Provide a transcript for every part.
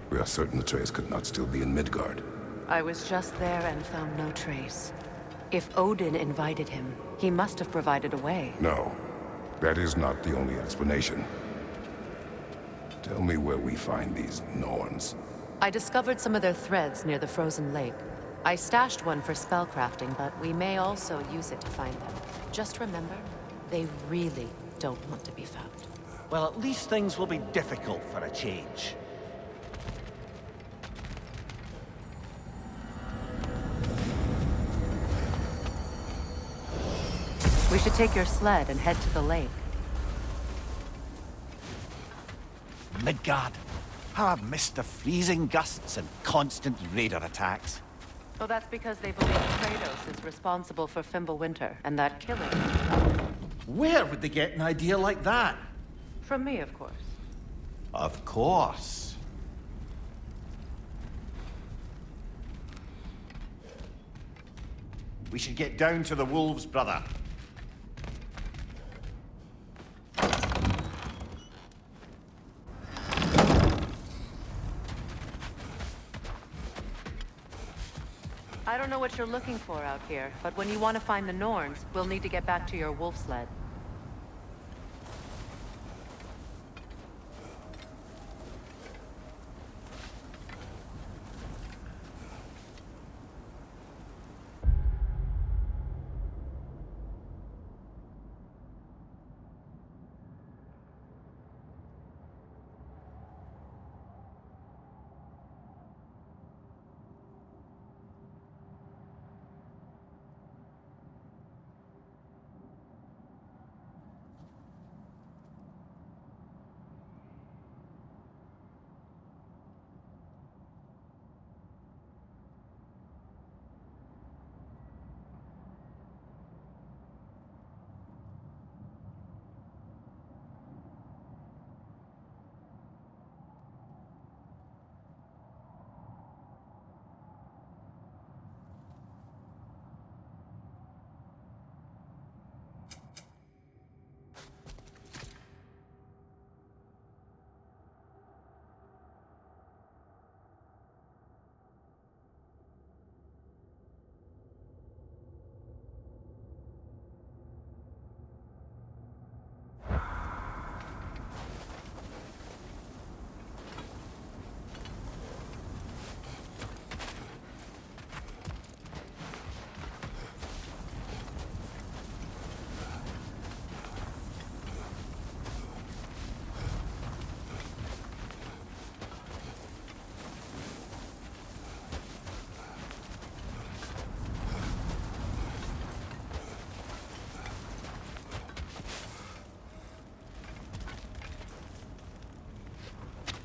We are certain Atreus could not still be in Midgard. I was just there and found no trace. If Odin invited him, he must have provided a way. No, that is not the only explanation. Tell me where we find these Norns. I discovered some of their threads near the frozen lake. I stashed one for spellcrafting, but we may also use it to find them. Just remember, they really don't want to be found. Well, at least things will be difficult for a change. We should take your sled and head to the lake. Midgard. How I've missed the freezing gusts and constant raider attacks. Well, that's because they believe Kratos is responsible for Fimbulwinter and that killing. Where would they get an idea like that? From me, of course. Of course. We should get down to the wolves, brother. I don't know what you're looking for out here, but when you want to find the Norns, we'll need to get back to your wolf sled.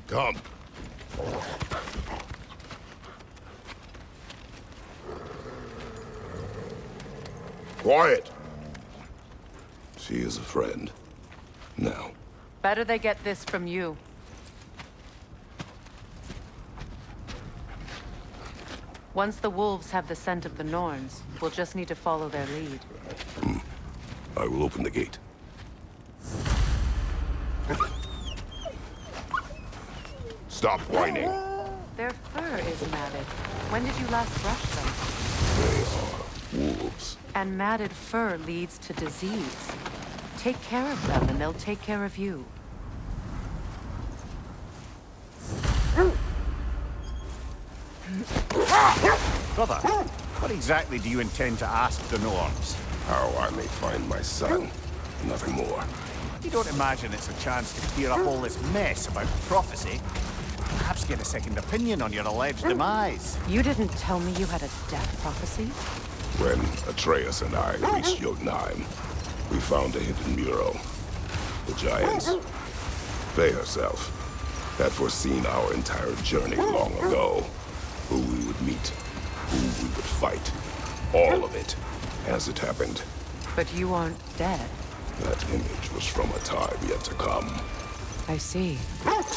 Come. Quiet. She is a friend. Now. Better they get this from you. Once the wolves have the scent of the Norns, we'll just need to follow their lead. I will open the gate. Stop whining. Their fur is matted. When did you last brush them? They are wolves. And matted fur leads to disease. Take care of them and they'll take care of you. Brother, what exactly do you intend to ask the Norns? How I may find my son. Nothing more. You don't imagine it's a chance to clear up all this mess about prophecy? Perhaps get a second opinion on your alleged demise. You didn't tell me you had a death prophecy? When Atreus and I reached Jotunheim, we found a hidden mural. The Giants, they herself, had foreseen our entire journey long ago. Who we would meet, who we would fight. All of it, as it happened. But you aren't dead. That image was from a time yet to come. I see.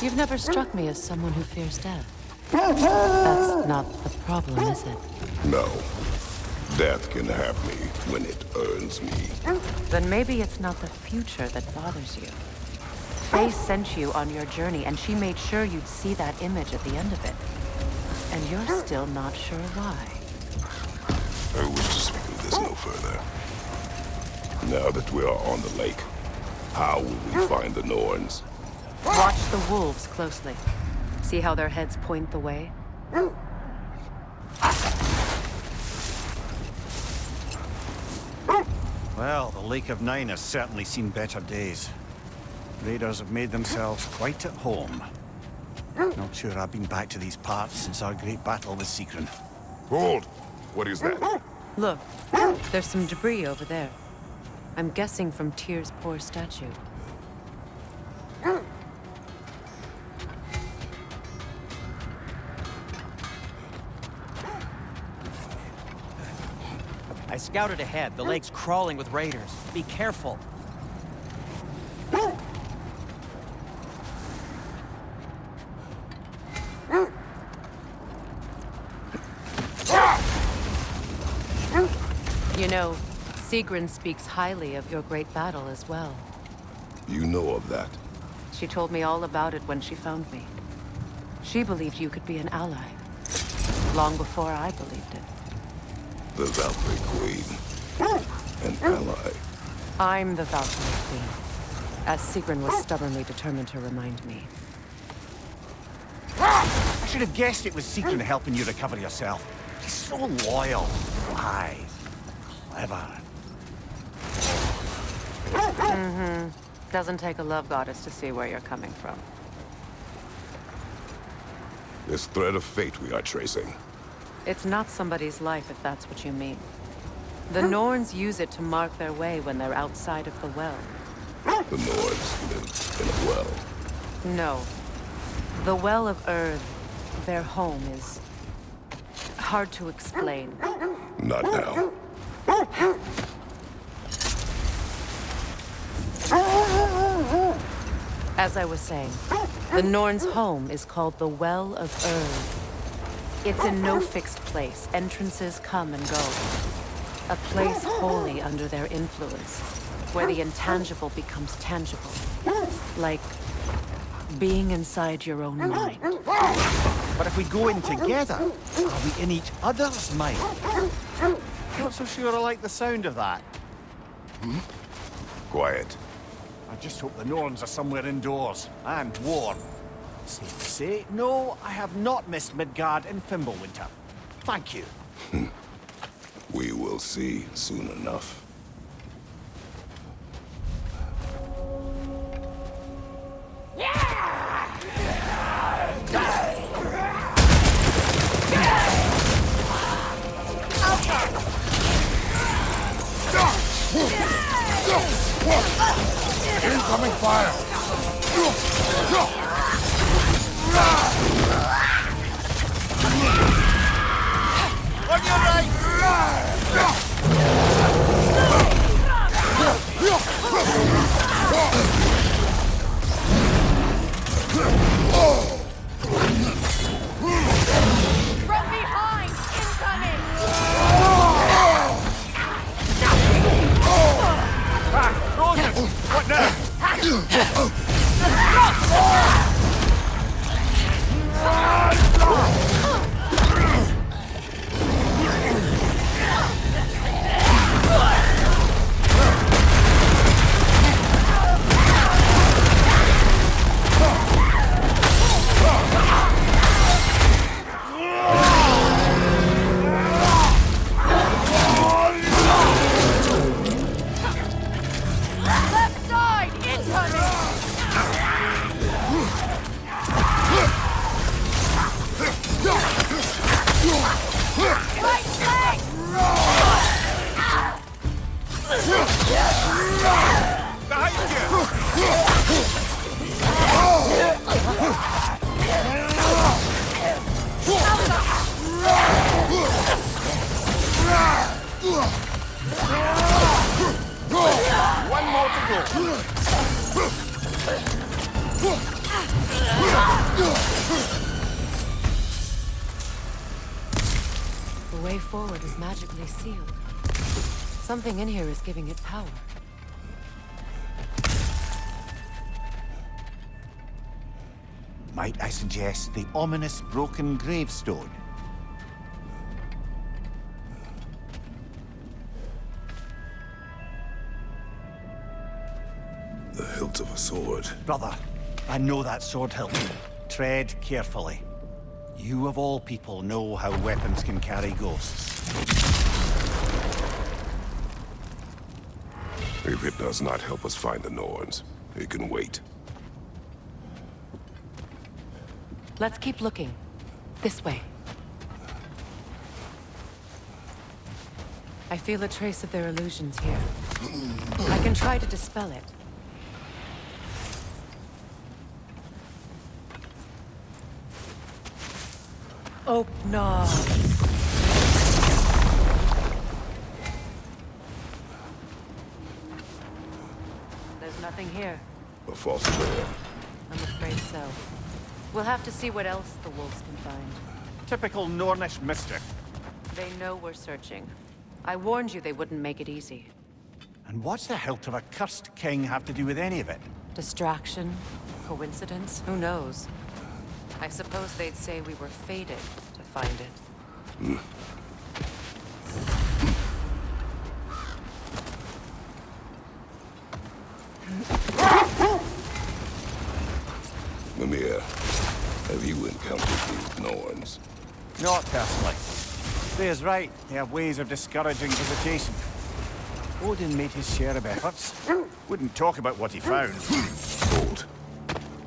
You've never struck me as someone who fears death. That's not the problem, is it? No. Death can have me when it earns me. Then maybe it's not the future that bothers you. Faye sent you on your journey, and she made sure you'd see that image at the end of it. And you're still not sure why. I wish to speak of this no further. Now that we are on the lake, how will we find the Norns? Watch the wolves closely. See how their heads point the way? Well, the Lake of Nine has certainly seen better days. Raiders have made themselves quite at home. Not sure I've been back to these parts since our great battle with Sigrun. Hold! What is that? Look, there's some debris over there. I'm guessing from Tyr's poor statue. I scouted ahead. The lake's crawling with raiders. Be careful. You know, Sigrun speaks highly of your great battle as well. You know of that? She told me all about it when she found me. She believed you could be an ally. Long before I believed it. The Valkyrie Queen. An ally. I'm the Valkyrie Queen, as Sigrun was stubbornly determined to remind me. I should have guessed it was Sigrun helping you recover yourself. She's so loyal, wise, clever. Doesn't take a love goddess to see where you're coming from. This thread of fate we are tracing. It's not somebody's life, if that's what you mean. The Norns use it to mark their way when they're outside of the well. The Nords live in a well. No. The Well of Earth, their home, is hard to explain. Not now. As I was saying, the Norns' home is called the Well of Earth. It's in no fixed place. Entrances come and go. A place wholly under their influence, where the intangible becomes tangible. Like being inside your own mind. But if we go in together, are we in each other's mind? Not so sure I like the sound of that. Quiet. I just hope the Norns are somewhere indoors, and warm. Safe to say, no, I have not missed Midgard in Fimbulwinter. Thank you. We will see soon enough. Incoming fire! On your right! From behind! Incoming! Frozen! What now? Left side! Incoming! Right flank! One more to go. The way forward is magically sealed. Something in here is giving it power. Might I suggest the ominous broken gravestone? The hilt of a sword. Brother, I know that sword hilt. Tread carefully. You of all people know how weapons can carry ghosts. If it does not help us find the Norns, it can wait. Let's keep looking. This way. I feel a trace of their illusions here. I can try to dispel it. Oh, no. There's nothing here. A false trail. I'm afraid so. We'll have to see what else the wolves can find. Typical Nornish mischief. They know we're searching. I warned you they wouldn't make it easy. And what's the hilt of a cursed king have to do with any of it? Distraction? Coincidence? Who knows? I suppose they'd say we were fated to find it. Mimir, have you encountered these Norns? Not personally. Freya's right. They have ways of discouraging visitation. Odin made his share of efforts. Wouldn't talk about what he found. Hold.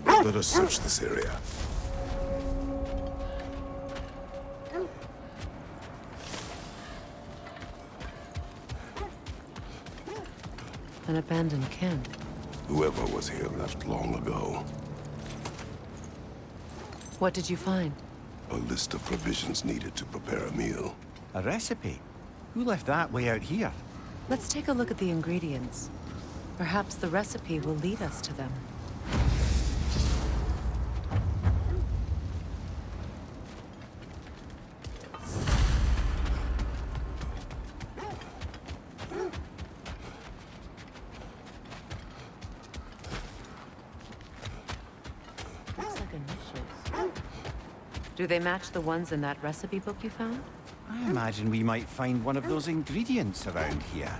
Let us search this area. An abandoned camp. Whoever was here left long ago. What did you find? A list of provisions needed to prepare a meal. A recipe? Who left that way out here? Let's take a look at the ingredients. Perhaps the recipe will lead us to them. Looks like initials. Do they match the ones in that recipe book you found? I imagine we might find one of those ingredients around here.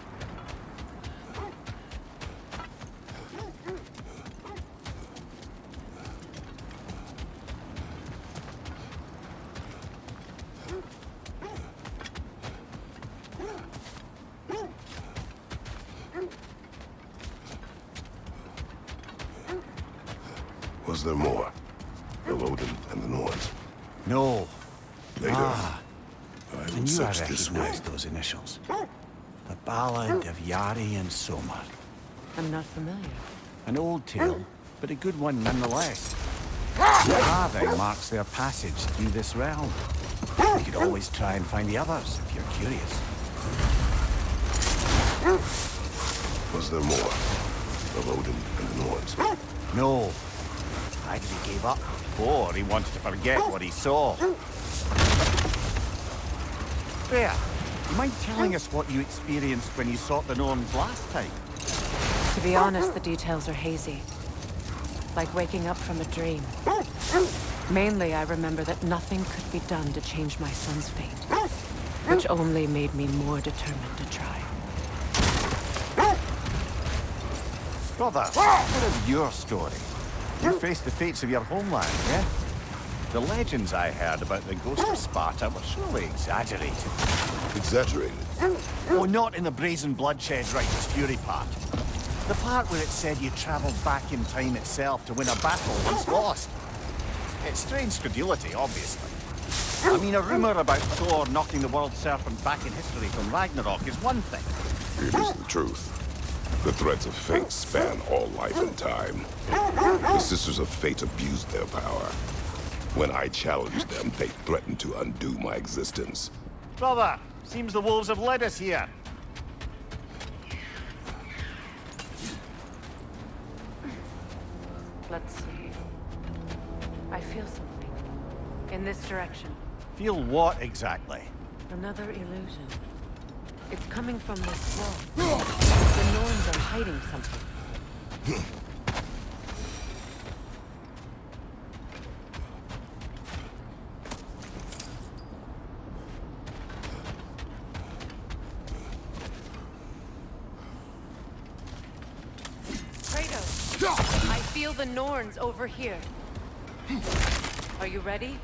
Was there more? Of Odin and the Norns? No. Later. I I will knew I search this way. recognized those initials. The Ballad of Yari and Somar. I'm not familiar. An old tale, but a good one nonetheless. The carving marks their passage through this realm. You could always try and find the others if you're curious. Was there more? Of Odin and the Norns? No. Either he gave up, or he wanted to forget what he saw. Freya, you mind telling us what you experienced when you sought the Norns last time? To be honest, the details are hazy. Like waking up from a dream. Mainly, I remember that nothing could be done to change my son's fate. Which only made me more determined to try. Brother, what of your story? You faced the fates of your homeland, yeah? The legends I heard about the ghost of Sparta were surely exaggerated. Exaggerated. Oh, not in the brazen bloodshed righteous fury part. The part where it said you travelled back in time itself to win a battle once lost. It's strange credulity, obviously. I mean, a rumour about Thor knocking the world serpent back in history from Ragnarok is one thing. It is the truth. The threads of fate span all life and time. The Sisters of Fate abused their power. When I challenged them, they threatened to undo my existence. Brother, seems the wolves have led us here. Let's see. I feel something. In this direction. Feel what exactly? Another illusion. It's coming from this wall. The Norns are hiding something. feel the Norns over here. Are you ready?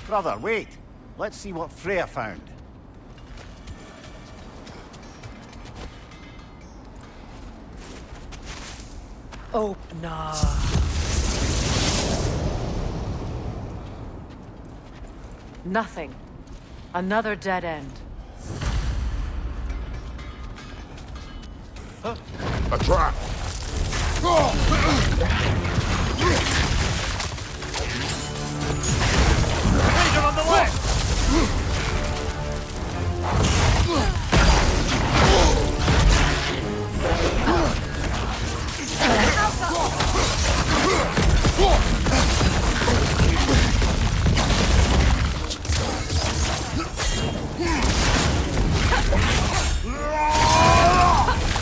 Brother, wait. Let's see what Freya found. Opener. Nothing. Another dead end. A trap! Raider on the left!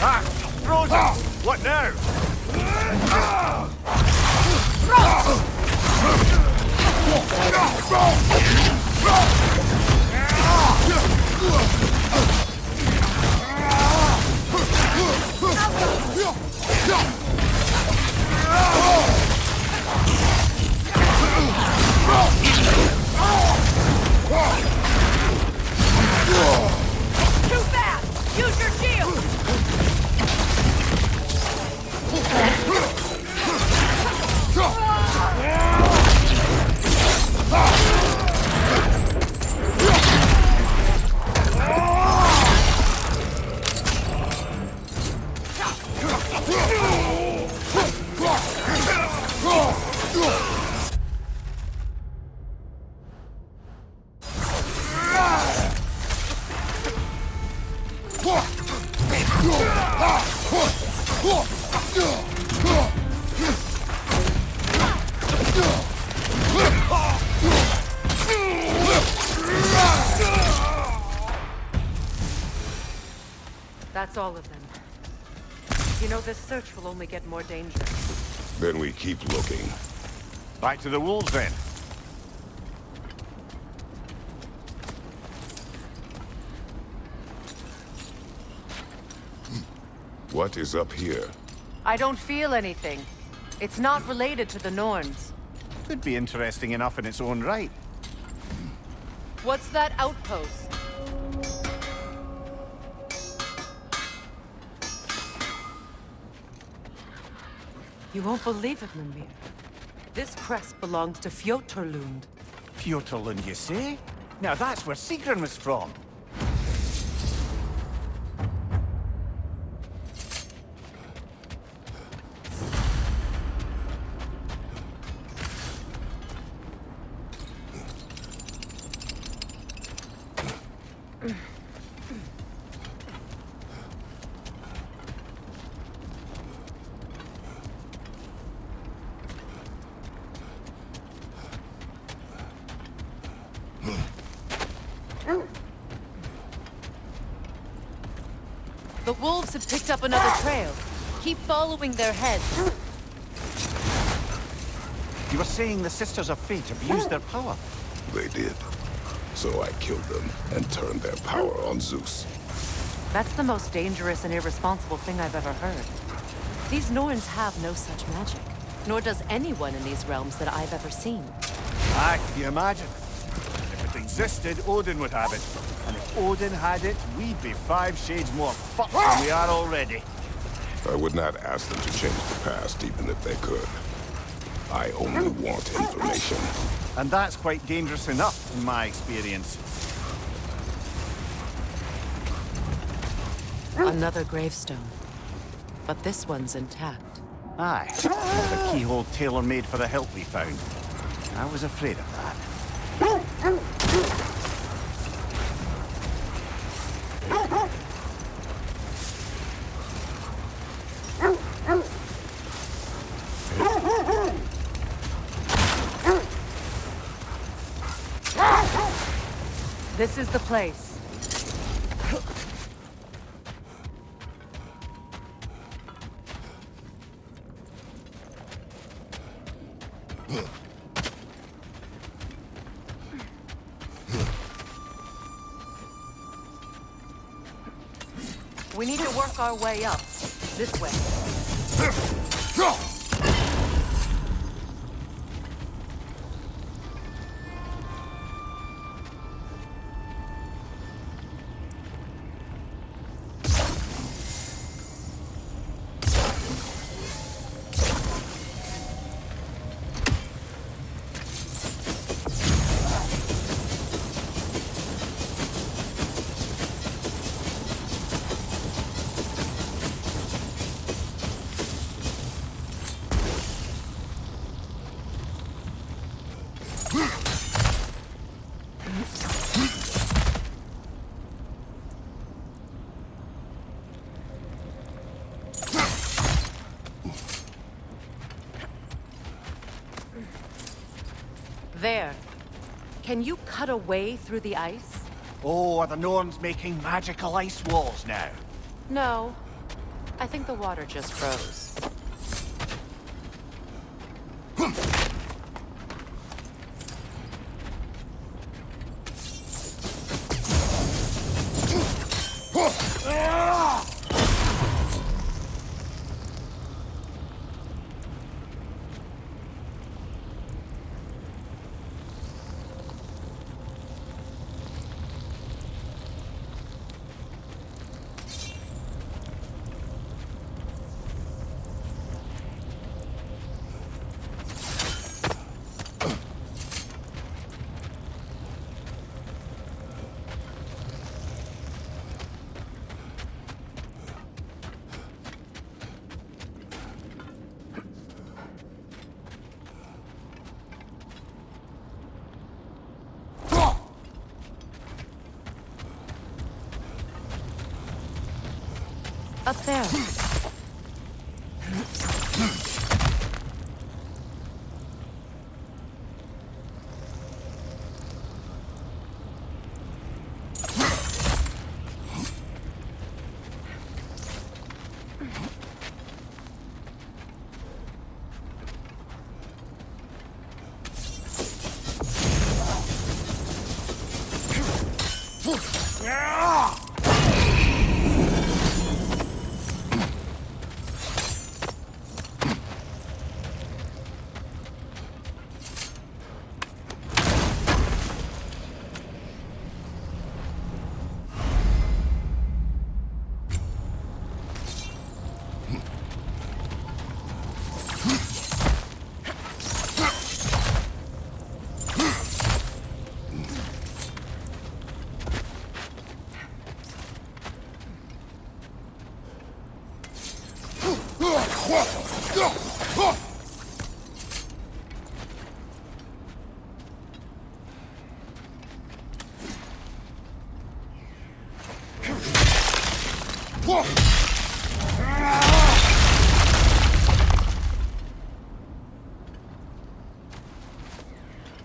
Ah! Frozen! What now? Too fast! Use your shield! That's all of them. You know, this search will only get more dangerous. Then we keep looking. Back to the wolves then. What is up here? I don't feel anything. It's not related to the Norns. Could be interesting enough in its own right. What's that outpost? You won't believe it, Mimir. This crest belongs to Fjoturlund. Fjoturlund, you say? Now that's where Sigrun was from. The wolves have picked up another trail. Keep following their heads. You were saying the Sisters of Fate abused their power. They did. So I killed them and turned their power on Zeus. That's the most dangerous and irresponsible thing I've ever heard. These Norns have no such magic. Nor does anyone in these realms that I've ever seen. Ah, can you imagine? If it existed, Odin would have it. And if Odin had it, we'd be 5 shades more fucked than we are already. I would not ask them to change the past, even if they could. I only want information. And that's quite dangerous enough, in my experience. Another gravestone. But this one's intact. Aye, the keyhole tailor-made for the hilt we found. I was afraid of that. This is the place. We need to work our way up. This way. There. Can you cut a way through the ice? Oh, are the Norns making magical ice walls now? No. I think the water just froze. Up there.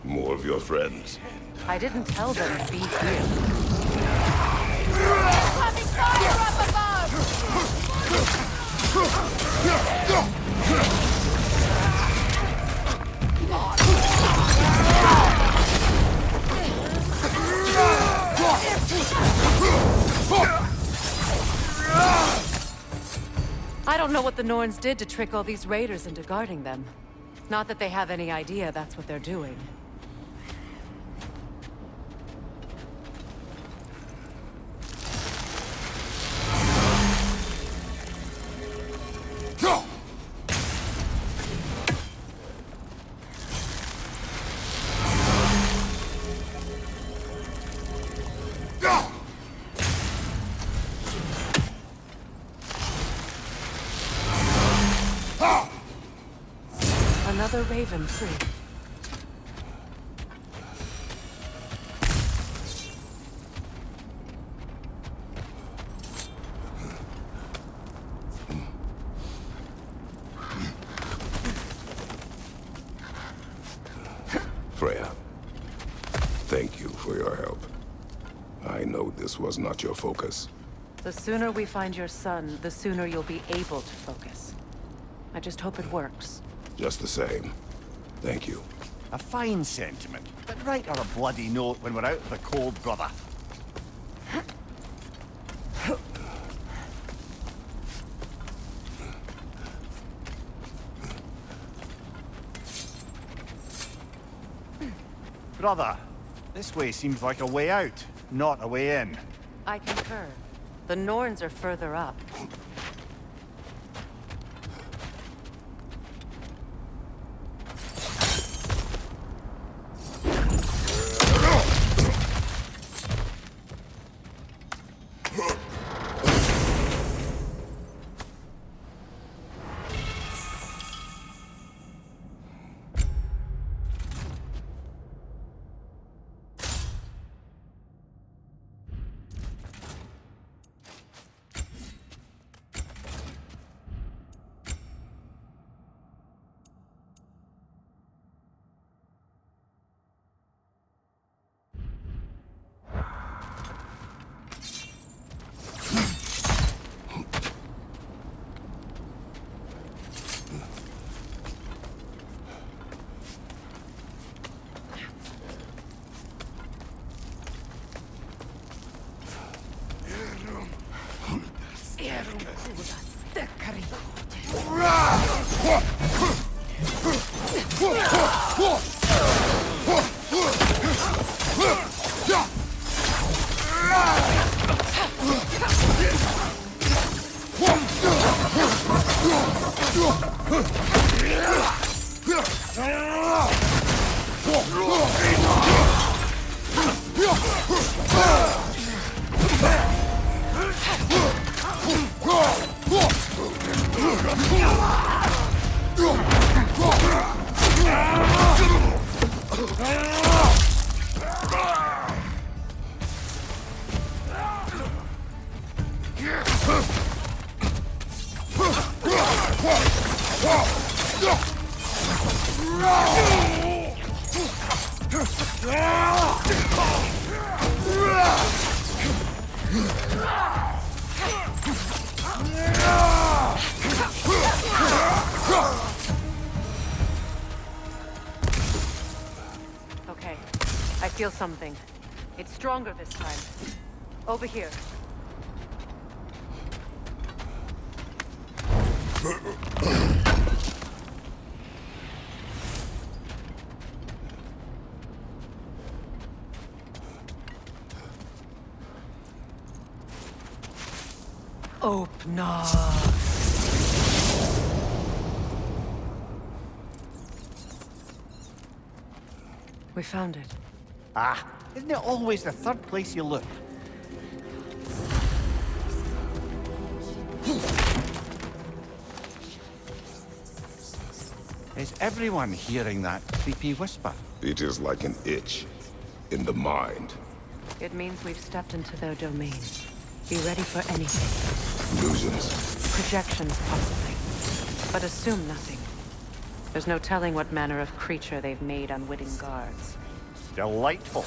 More of your friends. I didn't tell them to be here. Coming fire up above! I don't know what the Norns did to trick all these raiders into guarding them. Not that they have any idea that's what they're doing. Another raven free. Freya, thank you for your help. I know this was not your focus. The sooner we find your son, the sooner you'll be able to focus. I just hope it works. Just the same, thank you. A fine sentiment, but write her a bloody note when we're out of the cold, brother. Brother, this way seems like a way out, not a way in. I concur. The Norns are further up. Okay, I feel something. It's stronger this time. Over here. Opna. We found it. Ah, isn't it always the third place you look? Is everyone hearing that creepy whisper? It is like an itch in the mind. It means we've stepped into their domain. Be ready for anything. Illusions. Projections, possibly. But assume nothing. There's no telling what manner of creature they've made unwitting guards. Delightful.